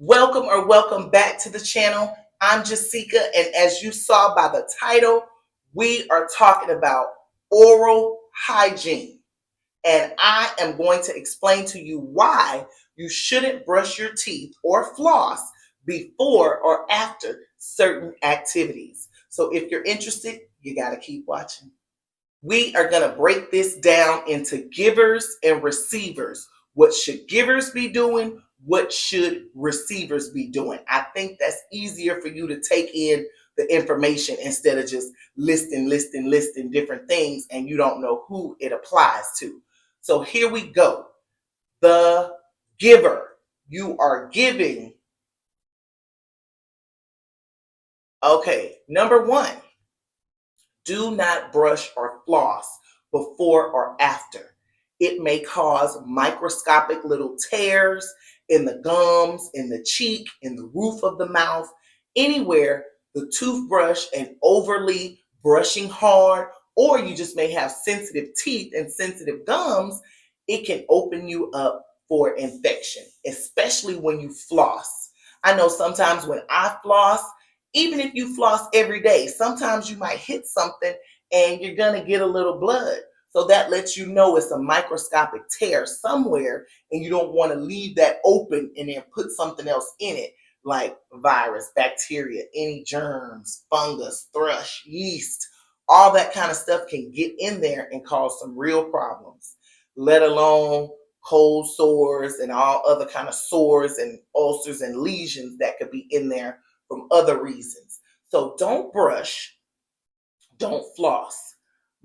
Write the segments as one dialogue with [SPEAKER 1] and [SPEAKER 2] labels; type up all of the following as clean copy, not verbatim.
[SPEAKER 1] Welcome back to the channel. I'm Jessica, and as you saw by the title, we are talking about oral hygiene. And I am going to explain to you why you shouldn't brush your teeth or floss before or after certain activities. So if you're interested, you got to keep watching. We are going to break this down into givers and receivers. What should givers be doing? What should receivers be doing? I think that's easier for you to take in the information instead of just listing different things and you don't know who it applies to. So here we go. The giver. You are giving. Okay, number one. Do not brush or floss before or after. It may cause microscopic little tears in the gums, in the cheek, in the roof of the mouth, anywhere the toothbrush and overly brushing hard, or you just may have sensitive teeth and sensitive gums, it can open you up for infection, especially when you floss. I know sometimes when I floss, even if you floss every day, sometimes you might hit something and you're going to get a little blood. So that lets you know it's a microscopic tear somewhere and you don't want to leave that open and then put something else in it, like virus, bacteria, any germs, fungus, thrush, yeast. All that kind of stuff can get in there and cause some real problems, let alone cold sores and all other kind of sores and ulcers and lesions that could be in there from other reasons. So don't brush, don't floss.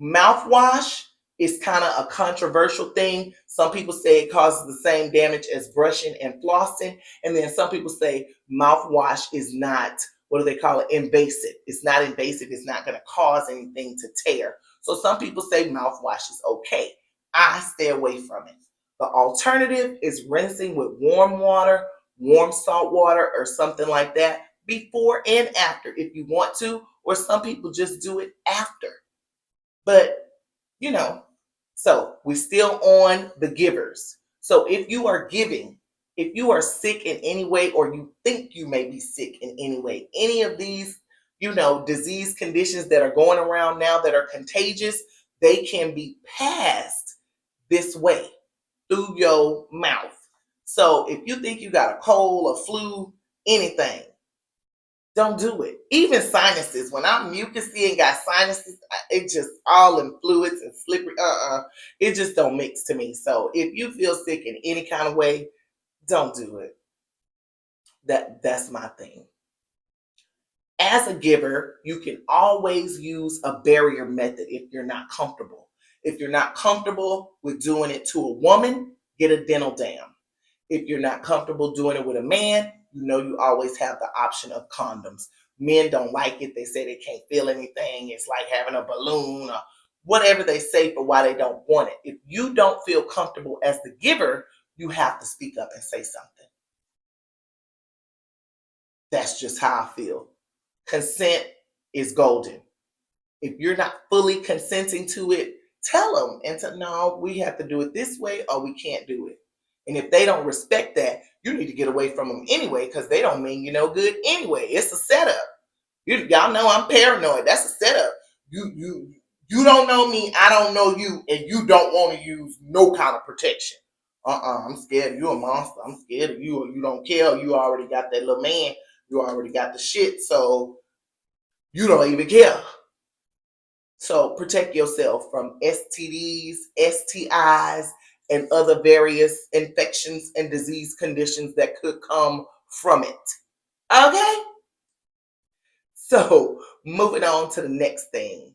[SPEAKER 1] Mouthwash is kind of a controversial thing. Some people say it causes the same damage as brushing and flossing. And then some people say mouthwash is not, what do they call it, invasive. It's not invasive. It's not going to cause anything to tear. So some people say mouthwash is okay. I stay away from it. The alternative is rinsing with warm water, warm salt water, or something like that before and after if you want to, or some people just do it after. But, so we're still on the givers. So if you are giving, if you are sick in any way, or you think you may be sick in any way, any of these, disease conditions that are going around now that are contagious, they can be passed this way through your mouth. So if you think you got a cold, a flu, anything, don't do it. Even sinuses. When I'm mucousy and got sinuses, it just all in fluids and slippery. It just don't mix to me. So if you feel sick in any kind of way, don't do it. That's my thing. As a giver, you can always use a barrier method if you're not comfortable. If you're not comfortable with doing it to a woman, get a dental dam. If you're not comfortable doing it with a man, you always have the option of condoms. Men don't like it. They say they can't feel anything. It's like having a balloon or whatever they say for why they don't want it. If you don't feel comfortable as the giver, you have to speak up and say something. That's just how I feel. Consent is golden. If you're not fully consenting to it, tell them and say, no, we have to do it this way or we can't do it. And if they don't respect that, you need to get away from them anyway, because they don't mean you no good anyway. It's a setup. Y'all know I'm paranoid. That's a setup. You don't know me, I don't know you, and you don't want to use no kind of protection. I'm scared you a monster. I'm scared of you, or you don't care. You already got that little man. You already got the shit, so you don't even care. So protect yourself from STDs, STIs, and other various infections and disease conditions that could come from it. Okay? So moving on to the next thing.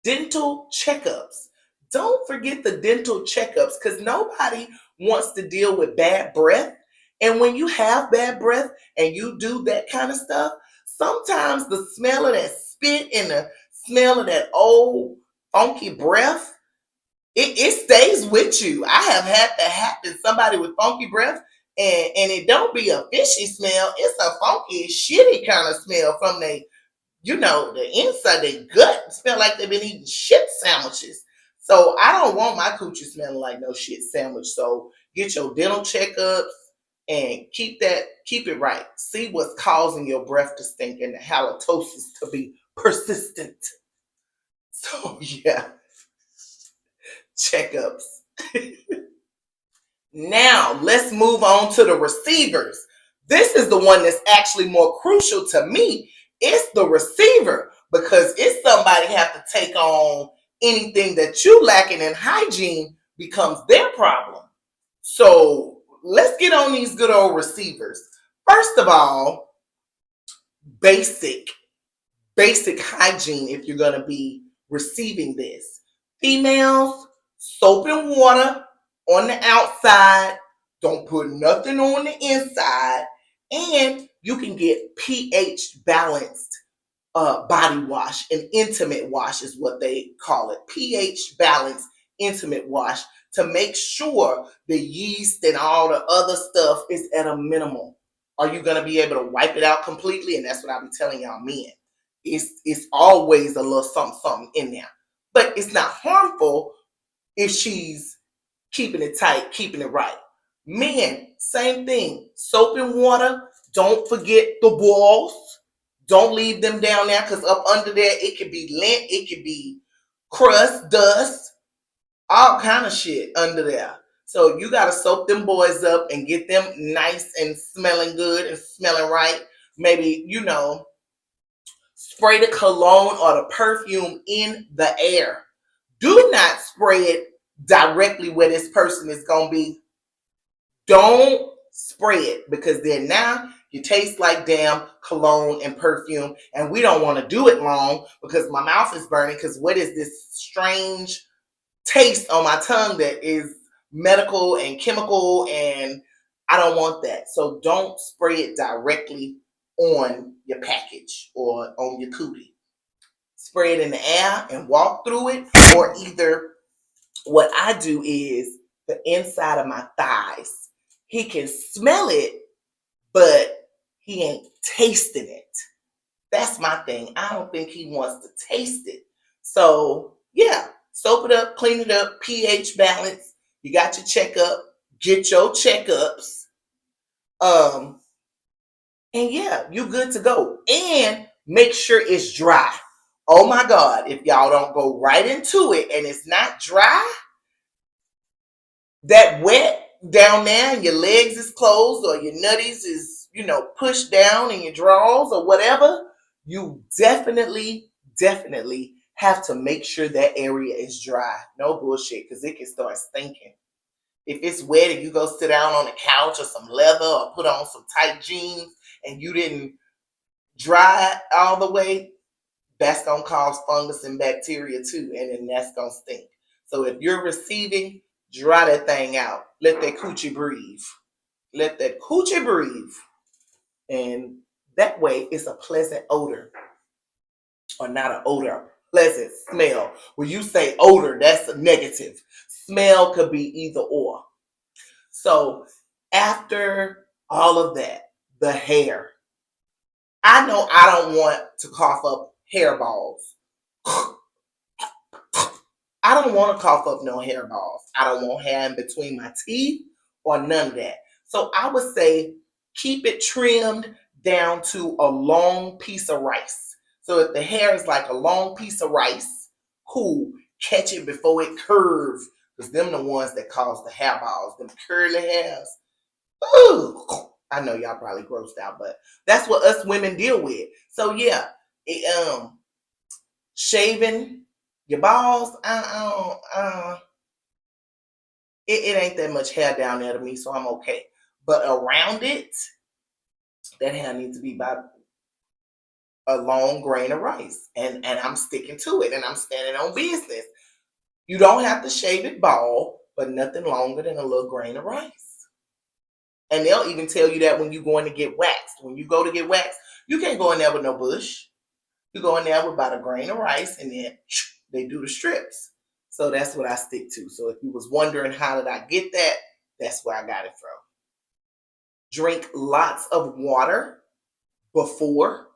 [SPEAKER 1] Dental checkups. Don't forget the dental checkups, because nobody wants to deal with bad breath. And when you have bad breath and you do that kind of stuff, sometimes the smell of that spit and the smell of that old funky breath, it stays with you. I have had that happen. Somebody with funky breath, and it don't be a fishy smell. It's a funky, shitty kind of smell from the inside their gut. It smell like they've been eating shit sandwiches. So I don't want my coochie smelling like no shit sandwich. So get your dental checkups, and keep it right. See what's causing your breath to stink and the halitosis to be persistent. So yeah, checkups. Now let's move on to the receivers. This is the one that's actually more crucial to me. It's the receiver, because it's somebody have to take on anything that you lacking in hygiene becomes their problem. So let's get on these good old receivers. First of all, basic hygiene if you're going to be receiving this. Females, soap and water on the outside. Don't put nothing on the inside. And you can get pH balanced body wash. An intimate wash is what they call it. pH balanced intimate wash, to make sure the yeast and all the other stuff is at a minimum. Are you going to be able to wipe it out completely? And that's what I'll be telling y'all men. It's always a little something in there. But it's not harmful if she's keeping it tight, keeping it right. Men, same thing. Soap and water. Don't forget the balls. Don't leave them down there, because up under there, it could be lint, it could be crust, dust, all kind of shit under there. So you got to soak them boys up and get them nice and smelling good and smelling right. Maybe, spray the cologne or the perfume in the air. Do not spray it directly where this person is going to be. Don't spray it, because then now you taste like damn cologne and perfume, and we don't want to do it long because my mouth is burning, because what is this strange taste on my tongue that is medical and chemical, and I don't want that. So don't spray it directly on your package or on your cootie. Spray it in the air and walk through it, or either what I do is the inside of my thighs. He can smell it, but he ain't tasting it. That's my thing. I don't think he wants to taste it. So yeah, soap it up, clean it up, pH balance. You got your checkup, get your checkups. And yeah, you good to go. And make sure it's dry. Oh my God, if y'all don't go right into it and it's not dry, that wet down there and your legs is closed, or your nutties is, pushed down in your drawers or whatever, you definitely have to make sure that area is dry. No bullshit, because it can start stinking. If it's wet and you go sit down on the couch or some leather or put on some tight jeans and you didn't dry it all the way, that's going to cause fungus and bacteria too, and then that's going to stink. So if you're receiving, dry that thing out. Let that coochie breathe. Let that coochie breathe. And that way it's a pleasant odor. Or not an odor, pleasant smell. When you say odor, that's a negative. Smell could be either or. So after all of that, the hair. I know I don't want to cough up hairballs. I don't want to cough up no hairballs. I don't want hair in between my teeth or none of that. So I would say keep it trimmed down to a long piece of rice. So if the hair is like a long piece of rice, cool, catch it before it curves, because them the ones that cause the hairballs, them curly hairs. Ooh, I know y'all probably grossed out, but that's what us women deal with. So yeah, shaving your balls, it ain't that much hair down there to me, so I'm okay. But around it, that hair needs to be about a long grain of rice. And I'm sticking to it, and I'm standing on business. You don't have to shave it bald, but nothing longer than a little grain of rice. And they'll even tell you that when you're going to get waxed. When you go to get waxed, you can't go in there with no bush. You go in there with about a grain of rice, and then they do the strips. So that's what I stick to. So if you was wondering how did I get that, that's where I got it from. Drink lots of water before.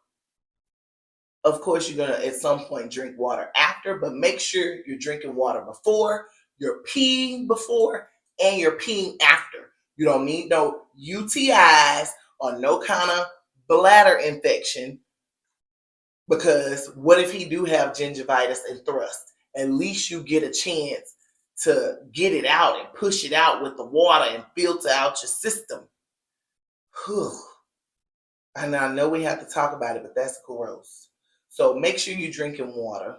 [SPEAKER 1] Of course, you're going to at some point drink water after, but make sure you're drinking water before, you're peeing before, and you're peeing after. You don't need no UTIs or no kind of bladder infection. Because what if he do have gingivitis and thrust? At least you get a chance to get it out and push it out with the water and filter out your system. Whew. And I know we have to talk about it, but that's gross. So make sure you're drinking water.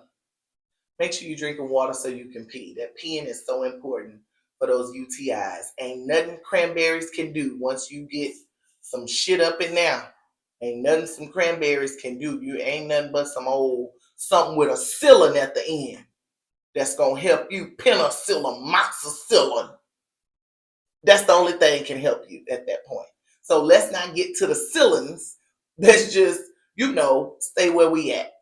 [SPEAKER 1] Make sure you're drinking water so you can pee. That peeing is so important for those UTIs. Ain't nothing cranberries can do once you get some shit up in there. Ain't nothing some cranberries can do. You ain't nothing but some old something with a cillin at the end that's gonna help you. Penicillin, moxicillin. That's the only thing can help you at that point. So let's not get to the cillins. Let's just, stay where we at.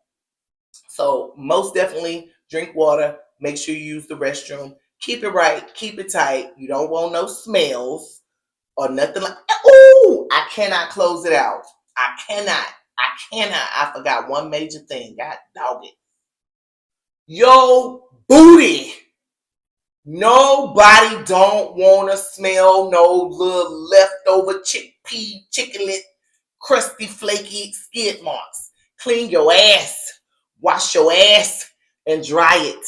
[SPEAKER 1] So most definitely drink water. Make sure you use the restroom. Keep it right. Keep it tight. You don't want no smells or nothing like. Ooh, I cannot close it out. I cannot. I forgot one major thing. God dog it. Yo, booty. Nobody don't want to smell no little leftover chickpea, chickenlet, crusty, flaky skid marks. Clean your ass. Wash your ass and dry it.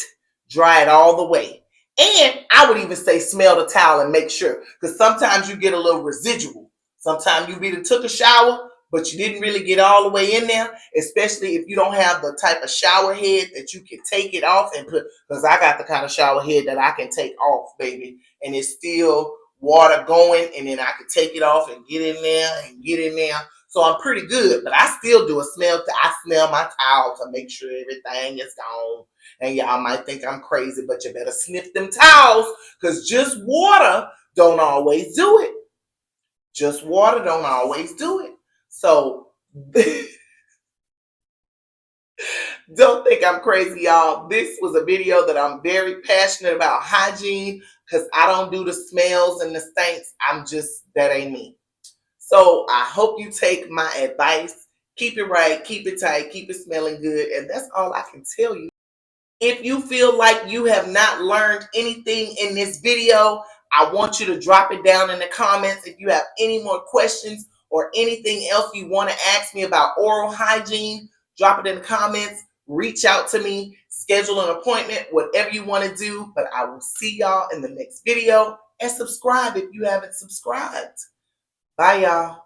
[SPEAKER 1] Dry it all the way. And I would even say smell the towel and make sure. Because sometimes you get a little residual. Sometimes you either took a shower, but you didn't really get all the way in there, especially if you don't have the type of shower head that you can take it off and put, because I got the kind of shower head that I can take off, baby, and it's still water going, and then I can take it off and get in there. So I'm pretty good, but I still do a smell. I smell my towel to make sure everything is gone. And y'all might think I'm crazy, but you better sniff them towels, because just water don't always do it. Just water don't always do it. So don't think I'm crazy, y'all. This was a video that I'm very passionate about hygiene, because I don't do the smells and the stinks. That ain't me. So I hope you take my advice. Keep it right, keep it tight, keep it smelling good. And that's all I can tell you. If you feel like you have not learned anything in this video, I want you to drop it down in the comments. If you have any more questions or anything else you want to ask me about oral hygiene, drop it in the comments. Reach out to me, schedule an appointment, whatever you want to do. But I will see y'all in the next video, and subscribe if you haven't subscribed. Bye, y'all.